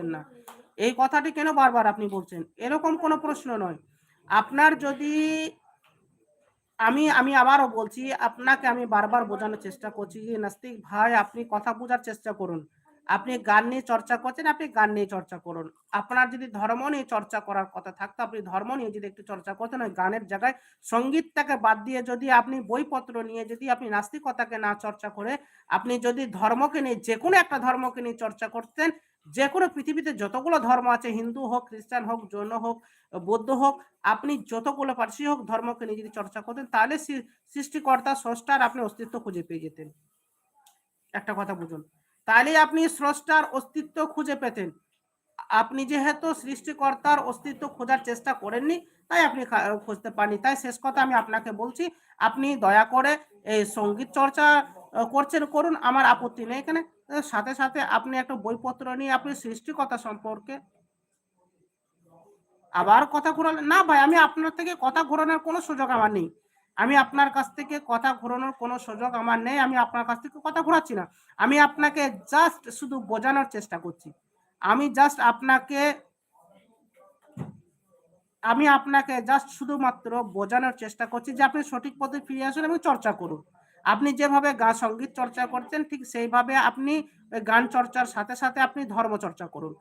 না। এই কথাটি কেন বারবার আপনি বলছেন? এরকম কোনো প্রশ্ন নয়। আপনার যদি আমি আবারও বলছি, আপনাকে আমি বারবার বোঝানোর চেষ্টা করছি যে, নাস্তিক ভাই আপনি কথা বোঝার চেষ্টা করুন। আপনি গান নিয়ে চর্চা করছেন, আপনি গান নিয়ে চর্চা করুন। আপনার যদি ধর্ম নিয়ে চর্চা করার কথা থাকতো, আপনি ধর্ম নিয়ে যদি একটু চর্চা করতেন, ওই গানের জায়গায় সংগীতটাকে বাদ দিয়ে যদি আপনি বইপত্র নিয়ে যদি আপনি নাস্তিকতাকে না চর্চা করে, আপনি যদি ধর্মকে নিয়ে যেকোনো একটা ধর্মকে নিয়ে চর্চা করতেন, যেকোনো পৃথিবীতে যতগুলো ধর্ম আছে হিন্দু হোক, খ্রিস্টান হোক, জৈন হোক, বৌদ্ধ হোক, আপনি যতগুলো পারসি হোক ধর্মকে নিয়ে যদি চর্চা করতেন তাহলে সৃষ্টিকর্তা স্রষ্টার আপনি অস্তিত্ব খুঁজে পেয়ে যেতেন। একটা কথা বুঝুন। তাহলেই আপনি স্রষ্টার অস্তিত্ব খুঁজে পেতেন। আপনি যেহেতু সৃষ্টিকর্তার অস্তিত্ব খোঁজার চেষ্টা করেননি, তাই আপনি খুঁজতে পারেননি। তাই শেষ কথা আমি আপনাকে বলছি, আপনি দয়া করে এই সঙ্গীত চর্চা করছেন করুন, আমার আপত্তি নেই এখানে। সাথে, সাথে আপনি একটা বইপত্র নিয়ে আপনি সৃষ্টিকর্তা সম্পর্কে আবার কথা ঘোরালেন? না ভাই, আমি আপনার থেকে কথা ঘোরানোর কোনো সুযোগ আমার নেই। আমি আপনার কাছ থেকে কথা ঘোরানোর কোনো সুযোগ আমার নেই। আমি আপনার কাছ থেকে কথা ঘোরাচ্ছি না। আমি আপনাকে জাস্ট শুধু বোঝানোর চেষ্টা করছি। আমি জাস্ট আপনাকে আমি আপনাকে জাস্ট শুধুমাত্র বোঝানোর চেষ্টা করছি যে আপনি সঠিক পথে ফিরে আসুন এবং চর্চা করুন। আপনি যেভাবে সঙ্গীত চর্চা করছেন ঠিক সেইভাবে আপনি ওই গান চর্চার সাথে, সাথে আপনি ধর্ম চর্চা করুন।